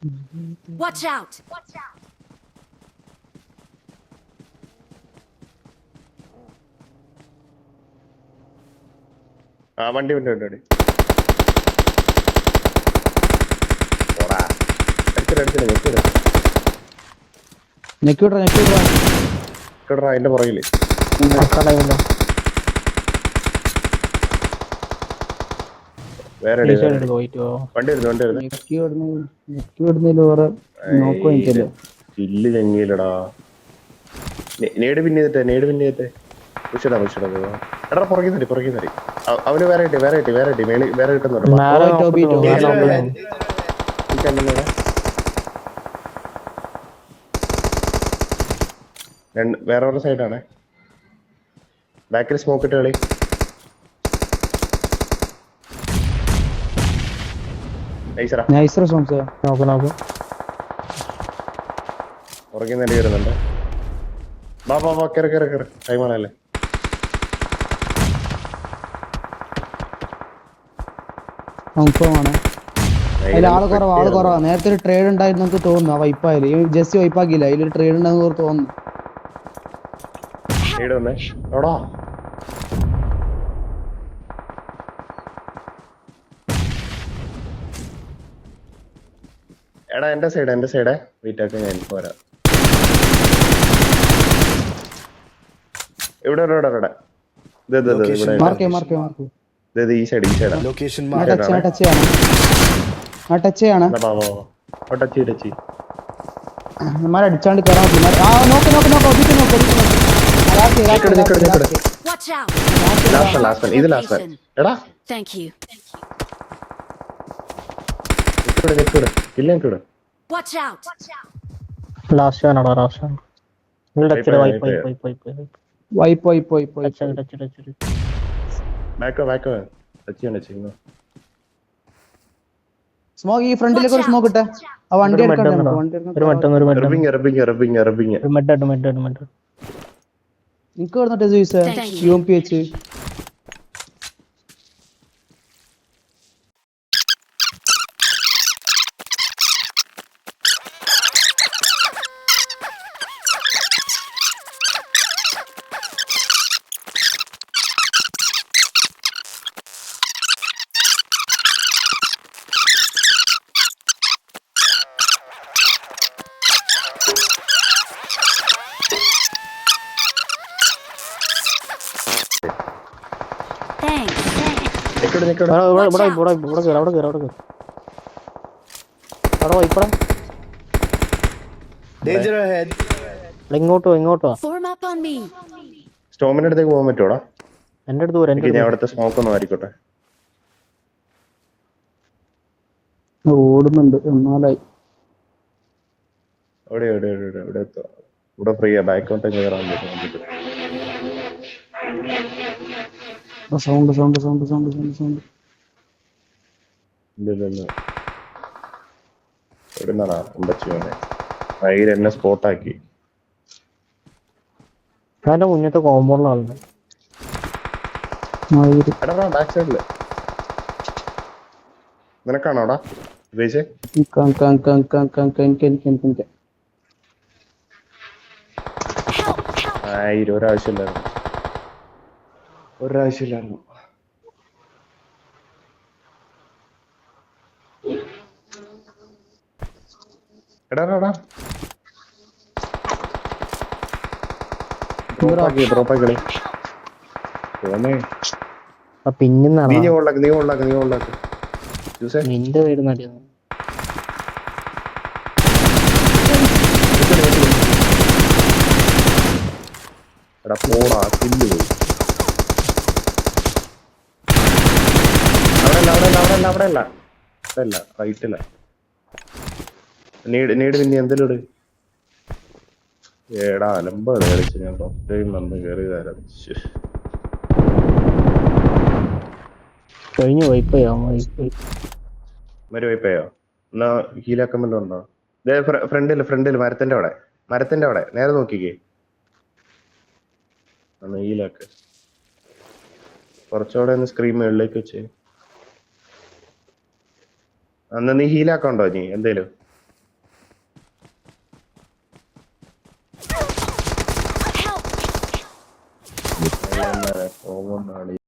Watch out! ആ വണ്ടി വണ്ടി വണ്ടി വണ്ടി പോടാ അടിച്ചിട്ട് നെക്കിടാ അതിന്റെ പുറകില് വേറെ വണ്ടി വരുന്നു ചില്ല് ചെങ്ങിയില്ലടാ നേട് പിന്നെ ചെയ്തിട്ടേ പുഷിടാ പോവാ എടാ പുറകെ തരി അവന് വേറെ കിട്ടി മേളി വേറെ കിട്ടുന്നുണ്ടോ വേറെ സൈഡാണേ ബാക്കിൽ സ്മോക്ക് ഇട്ട് കളി പുറകെ നില വരുന്നുണ്ട് വാ കേറ് ടൈമാണല്ലേ ആള് കുറവാ നേരത്തെ ഒരു ട്രേഡ് ഉണ്ടായിരുന്നു നമുക്ക് തോന്നുന്നു. ആ വൈപ്പായാലും ഈ ജസ്റ്റ് വൈപ്പാക്കിയില്ല, അതിലൊരു ട്രേഡ് ഉണ്ടെന്ന് തോന്നുന്നു. എടാ എന്റെ സൈഡ് വെയിറ്റ് ആക്കാൻ ഞാൻ പോരാ ഇവിടെ ഈ സൈഡ് ടച്ച് ചെയ്യാണ് അടിച്ചാണ്ട് കയറാൻ സ്മോക്ക് ഈ ഫ്രണ്ടിലേക്ക് ഒരു സ്മോക്ക് ഇട്ടേ. ആ വണ്ടി എനിക്ക് വന്നിട്ട് UMP വെച്ച് ഇങ്ങോട്ടോ സ്റ്റോമിന്റെ അടുത്തേക്ക് പോകാൻ പറ്റൂടാ? എന്റെ അടുത്ത് ഞാൻ അവിടുത്തെ സ്മോക്ക് ഒന്നും ആയിരിക്കട്ടെ. ഓടുന്നുണ്ട് എന്നാലായി. ഇവിടെ ഫ്രീയാ, ബാക്കോട്ട് കയറാൻ പറ്റും. സൗണ്ട് എവിടുന്നാടാ ഉണ്ടച്ചോനെ എന്നെ സ്പോട്ടാക്കി. മുന്നത്തെ കോമ്പൗണ്ടിലാണ് ബാക്ക് സൈഡില്. നിനക്കാണോടാ ഉപയോഗിച്ചേ? ഒരാവശ്യമില്ലായിരുന്നു. എടാ ഡ്രോപ്പാക്കി പിന്നെ നീ ഓളാക്ക് നിന്റെ വീട് നടിയാണ്. എടാ പോടാ കില്ല് പോയി. അവിടെ റൈറ്റില്ല. നീട് പിന്നെ എന്തെങ്കിലും ഇട്. ഏടാ അലമ്പാണ് കളിച്ച്. ഞാൻ ടൈം വന്ന് കയറി തരാം. കഴിഞ്ഞു വൈപ്പയോ എന്നാ ഹീലാക്കമെല്ലാം ഉണ്ടോ? ഫ്രണ്ടില് മരത്തിന്റെ അവിടെ നേരെ നോക്കിക്കേ. ഹീലാക്ക് കുറച്ചുകൂടെ ഒന്ന് സ്ക്രീൻ മുകളിലേക്ക് വെച്ച്. അന്ന് നീ ഹീലാക്കണ്ടോ നീ എന്തേലും? പോകുന്നാണ്